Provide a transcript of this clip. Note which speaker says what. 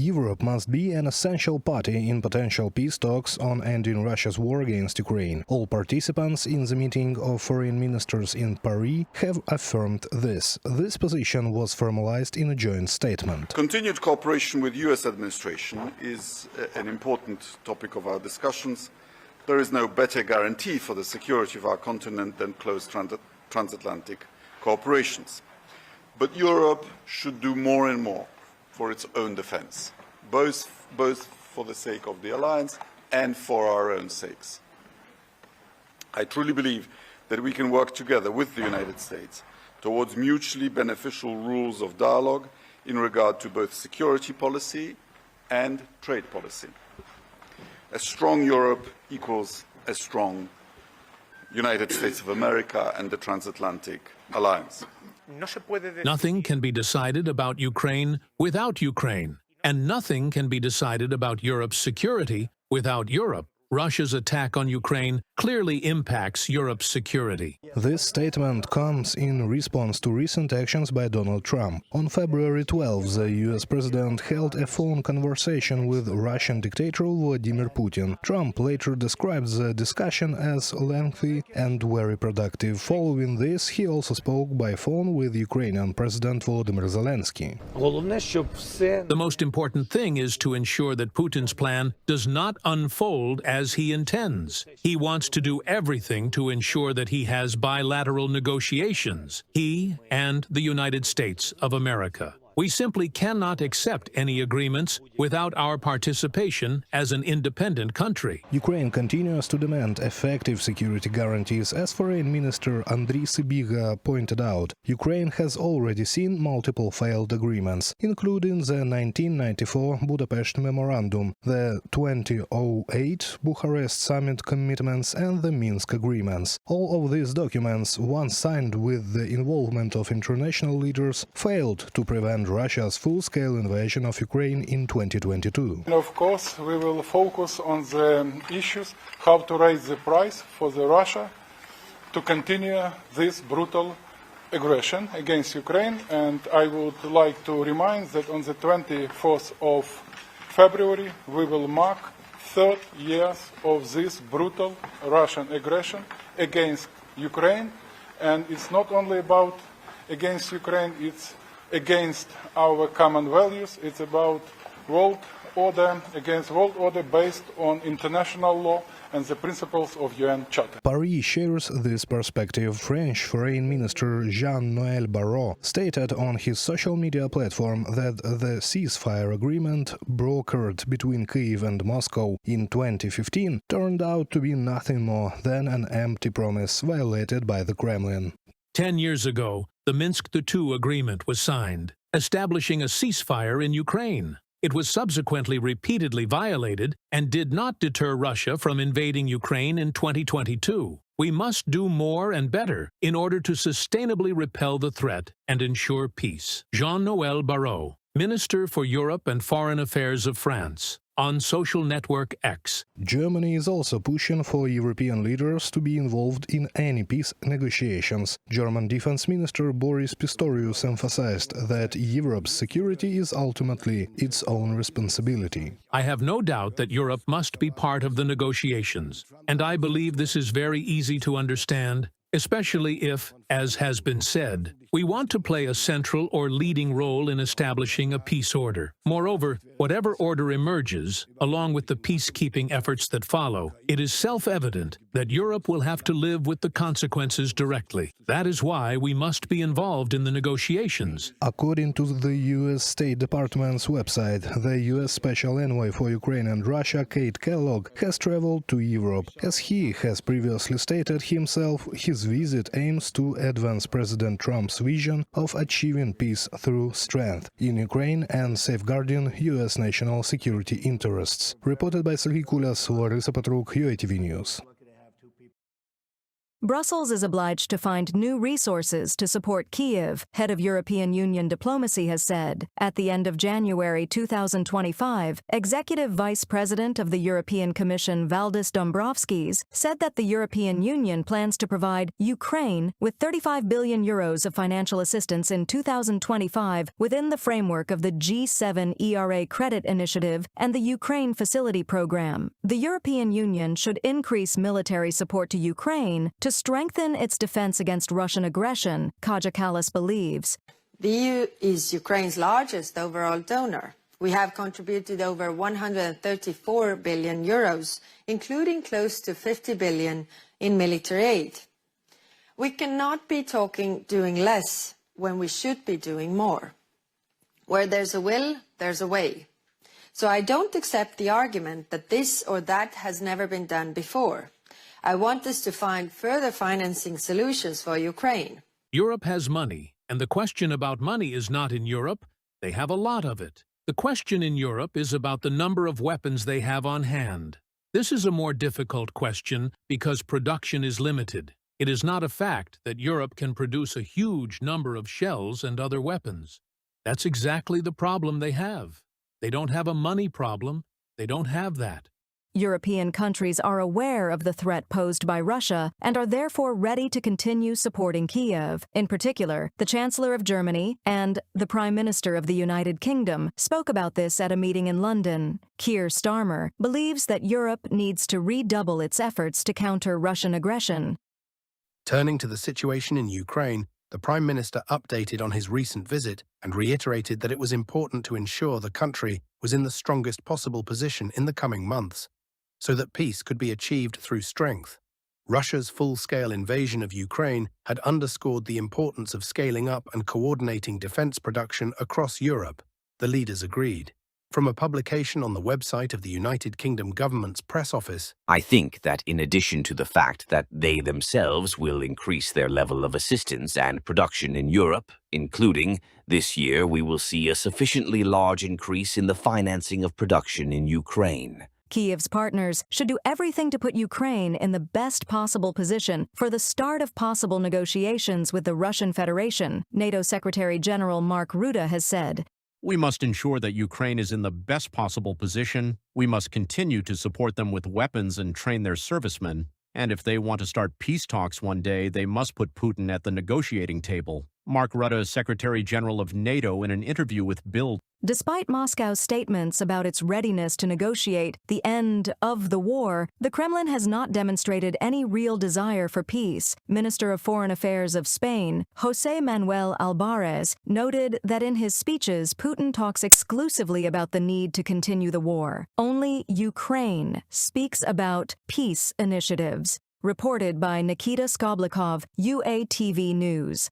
Speaker 1: Europe must be an essential party in potential peace talks on ending Russia's war against Ukraine. All participants in the meeting of foreign ministers in Paris have affirmed this. This position was formalized in a joint statement.
Speaker 2: Continued cooperation with the US administration is an important topic of our discussions. There is no better guarantee for the security of our continent than close transatlantic cooperations. But Europe should do more and more for its own defense, both for the sake of the alliance and for our own sakes. I truly believe that we can work together with the United States towards mutually beneficial rules of dialogue in regard to both security policy and trade policy. A strong Europe equals a strong United States of America and the transatlantic alliance.
Speaker 3: Nothing can be decided about Ukraine without Ukraine, and nothing can be decided about Europe's security without Europe. Russia's attack on Ukraine clearly impacts Europe's security.
Speaker 1: This statement comes in response to recent actions by Donald Trump. On February 12, the US president held a phone conversation with Russian dictator Vladimir Putin. Trump later described the discussion as lengthy and very productive. Following this, he also spoke by phone with Ukrainian President Volodymyr Zelenskyy.
Speaker 3: The most important thing is to ensure that Putin's plan does not unfold as he intends. He wants to do everything to ensure that he has bilateral negotiations, he and the United States of America. We simply cannot accept any agreements without our participation as an independent country.
Speaker 1: Ukraine continues to demand effective security guarantees. As Foreign Minister Andriy Sybiga pointed out, Ukraine has already seen multiple failed agreements, including the 1994 Budapest Memorandum, the 2008 Bucharest Summit commitments and the Minsk agreements. All of these documents, once signed with the involvement of international leaders, failed to prevent Russia's full-scale invasion of Ukraine in 2022.
Speaker 4: And of course, we will focus on the issues, how to raise the price for Russia to continue this brutal aggression against Ukraine. And I would like to remind that on the 24th of February, we will mark 30 years of this brutal Russian aggression against Ukraine. And it's not only about against Ukraine, it's against our common values. It's about world order, against world order based on international law and the principles of UN Charter.
Speaker 1: Paris shares this perspective. French Foreign Minister Jean-Noël Barrot stated on his social media platform that the ceasefire agreement brokered between Kyiv and Moscow in 2015 turned out to be nothing more than an empty promise violated by the Kremlin.
Speaker 3: 10 years ago, the Minsk II agreement was signed, establishing a ceasefire in Ukraine. It was subsequently repeatedly violated and did not deter Russia from invading Ukraine in 2022. We must do more and better in order to sustainably repel the threat and ensure peace. Jean-Noël Barrot, Minister for Europe and Foreign Affairs of France, on social network X.
Speaker 1: Germany is also pushing for European leaders to be involved in any peace negotiations. German Defense Minister Boris Pistorius emphasized that Europe's security is ultimately its own responsibility.
Speaker 3: I have no doubt that Europe must be part of the negotiations, and I believe this is very easy to understand, especially if, as has been said, we want to play a central or leading role in establishing a peace order. Moreover, whatever order emerges, along with the peacekeeping efforts that follow, it is self-evident that Europe will have to live with the consequences directly. That is why we must be involved in the negotiations.
Speaker 1: According to the U.S. State Department's website, the U.S. Special Envoy for Ukraine and Russia, Kate Kellogg, has traveled to Europe. As he has previously stated himself, his visit aims to advance President Trump's vision of achieving peace through strength in Ukraine and safeguarding U.S. national security interests. Reported by Serhiy Kulas, Larissa Patruk, UATV News.
Speaker 5: Brussels is obliged to find new resources to support Kyiv, head of European Union diplomacy has said. At the end of January 2025, Executive Vice President of the European Commission Valdis Dombrovskis said that the European Union plans to provide Ukraine with 35 billion euros of financial assistance in 2025 within the framework of the G7 ERA Credit Initiative and the Ukraine Facility Program. The European Union should increase military support to Ukraine to strengthen its defense against Russian aggression, Kaja Kallas believes.
Speaker 6: The EU is Ukraine's largest overall donor. We have contributed over 134 billion euros, including close to 50 billion in military aid. We cannot be doing less when we should be doing more. Where there's a will, there's a way. So I don't accept the argument that this or that has never been done before. I want us to find further financing solutions for Ukraine.
Speaker 3: Europe has money, and the question about money is not in Europe. They have a lot of it. The question in Europe is about the number of weapons they have on hand. This is a more difficult question because production is limited. It is not a fact that Europe can produce a huge number of shells and other weapons. That's exactly the problem they have. They don't have a money problem. They don't have that.
Speaker 5: European countries are aware of the threat posed by Russia and are therefore ready to continue supporting Kyiv. In particular, the Chancellor of Germany and the Prime Minister of the United Kingdom spoke about this at a meeting in London. Keir Starmer believes that Europe needs to redouble its efforts to counter Russian aggression.
Speaker 7: Turning to the situation in Ukraine, the Prime Minister updated on his recent visit and reiterated that it was important to ensure the country was in the strongest possible position in the coming months, so that peace could be achieved through strength. Russia's full-scale invasion of Ukraine had underscored the importance of scaling up and coordinating defense production across Europe, the leaders agreed. From a publication on the website of the United Kingdom government's press office,
Speaker 8: I think that in addition to the fact that they themselves will increase their level of assistance and production in Europe, including this year we will see a sufficiently large increase in the financing of production in Ukraine.
Speaker 5: Kyiv's partners should do everything to put Ukraine in the best possible position for the start of possible negotiations with the Russian Federation, NATO Secretary General Mark Rutte has said.
Speaker 9: We must ensure that Ukraine is in the best possible position. We must continue to support them with weapons and train their servicemen. And if they want to start peace talks one day, they must put Putin at the negotiating table. Mark Rutte, Secretary General of NATO, in an interview with Bild.
Speaker 5: Despite Moscow's statements about its readiness to negotiate the end of the war, the Kremlin has not demonstrated any real desire for peace. Minister of Foreign Affairs of Spain, José Manuel Albares, noted that in his speeches, Putin talks exclusively about the need to continue the war. Only Ukraine speaks about peace initiatives. Reported by Nikita Skoblikov, UATV News.